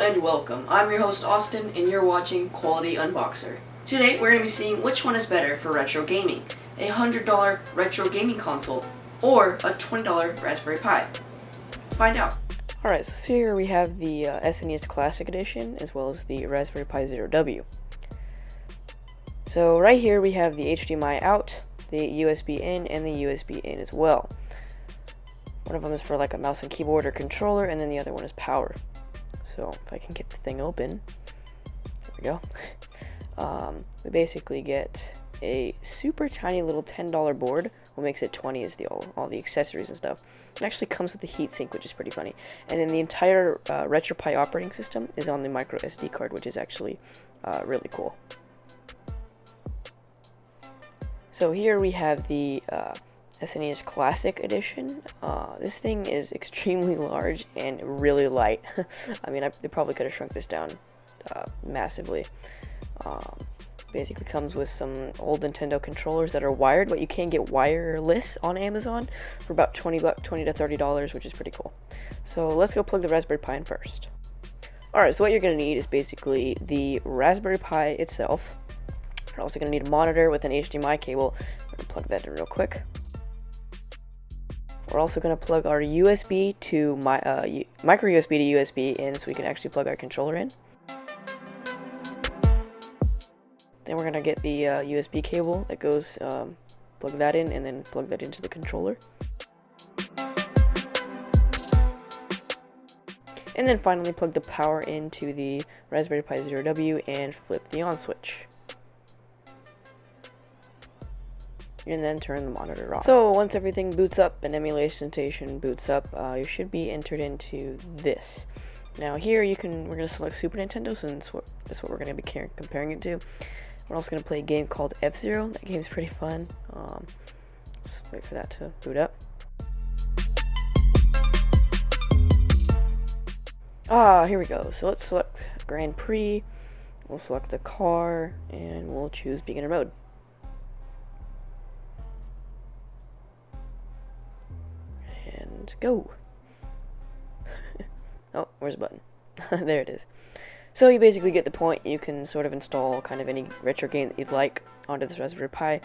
and welcome. I'm your host Austin and you're watching Quality Unboxer. Today we're going to be seeing which one is better for retro gaming. A $100 retro gaming console or a $20 Raspberry Pi. Let's find out. Alright, so here we have the SNES Classic Edition as well as the Raspberry Pi Zero W. So right here we have the HDMI out, the USB in, and the USB in as well. One of them is for like a mouse and keyboard or controller, and then the other one is power. So if I can get the thing open, there we go. We basically get a super tiny little $10 board. What makes it 20 is all the accessories and stuff. It actually comes with a heatsink, which is pretty funny. And then the entire RetroPie operating system is on the micro SD card, which is actually really cool. So here we have the SNES Classic Edition. This thing is extremely large and really light. I mean, they probably could have shrunk this down massively. Basically comes with some old Nintendo controllers that are wired, but you can get wireless on Amazon for about $20 to $30, which is pretty cool. So let's go plug the Raspberry Pi in first. Alright, so what you're going to need is basically the Raspberry Pi itself. You're also going to need a monitor with an HDMI cable. I'm going to plug that in real quick. We're also going to plug our USB to micro USB to USB in, so we can actually plug our controller in. Then we're going to get the USB cable that goes, plug that in, and then plug that into the controller. And then finally plug the power into the Raspberry Pi Zero W and flip the on switch. And then turn the monitor off. So once everything boots up and emulation station boots up, you should be entered into this. Now here we're going to select Super Nintendo, since that's what we're going to be comparing it to. We're also going to play a game called F-Zero. That game's pretty fun. Let's wait for that to boot up. Here we go. So let's select Grand Prix. We'll select the car, and we'll choose beginner mode. And go. Oh, where's the button? There it is. So you basically get the point. You can sort of install kind of any retro game that you'd like onto this Raspberry Pi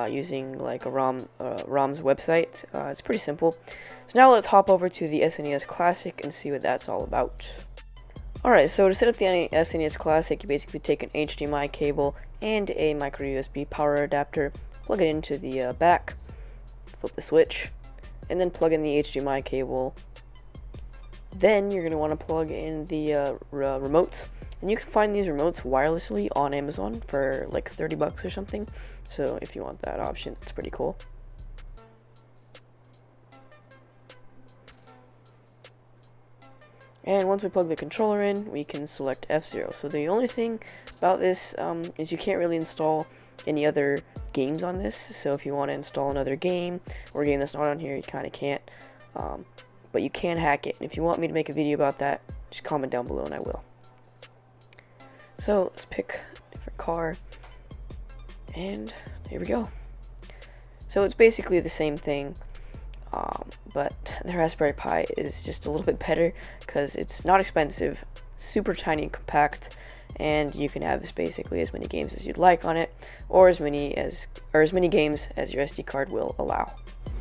using like a ROM's website. It's pretty simple. So now let's hop over to the SNES Classic and see what that's all about. Alright, so to set up the SNES Classic, you basically take an HDMI cable and a micro USB power adapter, plug it into the back, flip the switch, and then plug in the HDMI cable. Then you're going to want to plug in the remotes, and you can find these remotes wirelessly on Amazon for like $30 or something. So if you want that option, it's pretty cool. And once we plug the controller in, we can select F-Zero. So the only thing about this is you can't really install any other games on this. So if you want to install another game or a game that's not on here, you kind of can't. But you can hack it. And if you want me to make a video about that, just comment down below and I will. So let's pick a different car. And here we go. So it's basically the same thing. But the Raspberry Pi is just a little bit better because it's not expensive, super tiny and compact, and you can have basically as many games as you'd like on it, or as many games as your SD card will allow.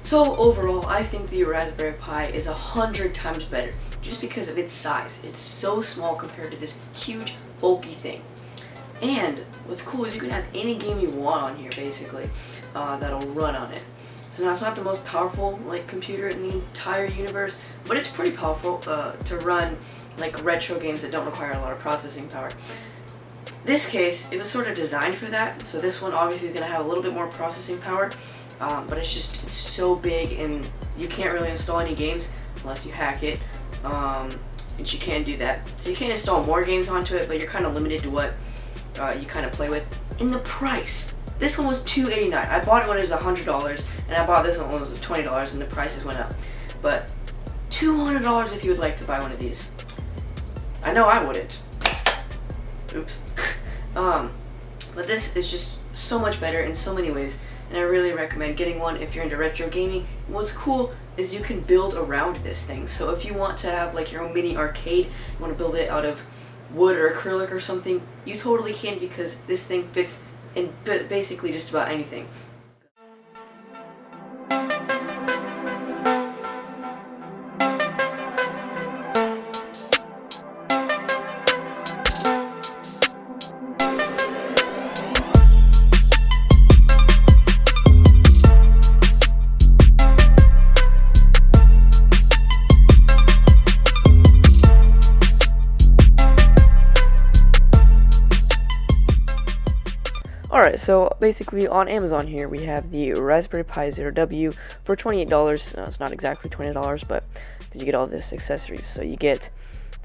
So overall, I think the Raspberry Pi is 100 times better just because of its size. It's so small compared to this huge, bulky thing. And what's cool is you can have any game you want on here, basically, that'll run on it. So now it's not the most powerful computer in the entire universe, but it's pretty powerful to run like retro games that don't require a lot of processing power. This case, it was sort of designed for that, so this one obviously is going to have a little bit more processing power. But it's so big and you can't really install any games unless you hack it, and you can't do that. So you can't install more games onto it, but you're kind of limited to what you kind of play with. In the price, this one was $289. I bought it when it was $100, and I bought this one when it was $20, and the prices went up. But $200 if you would like to buy one of these. I know I wouldn't. Oops. But this is just so much better in so many ways, and I really recommend getting one if you're into retro gaming. And what's cool is you can build around this thing. So if you want to have like your own mini arcade, you want to build it out of wood or acrylic or something, you totally can, because this thing fits in basically just about anything. Alright, so basically on Amazon here we have the Raspberry Pi Zero W for $28. It's not exactly $20, but because you get all this accessories. So you get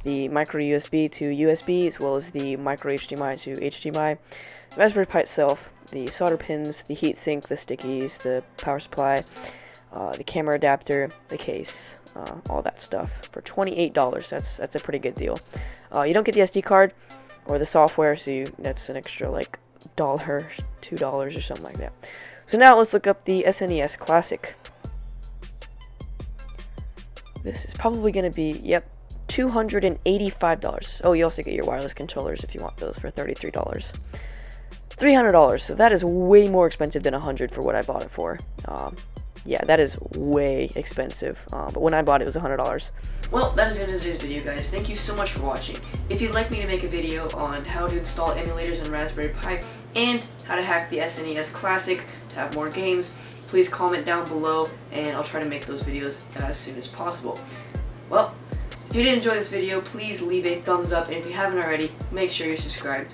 the micro USB to USB, as well as the micro HDMI to HDMI, the Raspberry Pi itself, the solder pins, the heatsink, the stickies, the power supply, the camera adapter, the case, all that stuff for $28. That's a pretty good deal. You don't get the SD card or the software, so that's an extra like $1, $2 or something like that. So now let's look up the SNES Classic. This is probably going to be, yep, $285. Oh, you also get your wireless controllers if you want those for $33. $300. So that is way more expensive than $100 for what I bought it for. Yeah, that is way expensive. But when I bought it, it was $100. Well, that is the end of today's video, guys. Thank you so much for watching. If you'd like me to make a video on how to install emulators on Raspberry Pi and how to hack the SNES Classic to have more games, please comment down below and I'll try to make those videos as soon as possible. Well, if you did enjoy this video, please leave a thumbs up, and if you haven't already, make sure you're subscribed.